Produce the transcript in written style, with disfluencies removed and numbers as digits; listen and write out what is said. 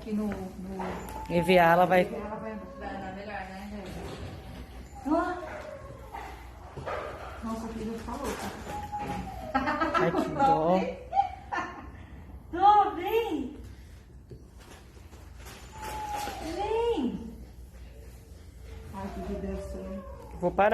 aqui no EVA, ela vai... ela vai dar melhor, né? Nossa, filha tá louca. Ai, que dó. Tô, vem! Vem! Ai, que deve ser. Vou parar.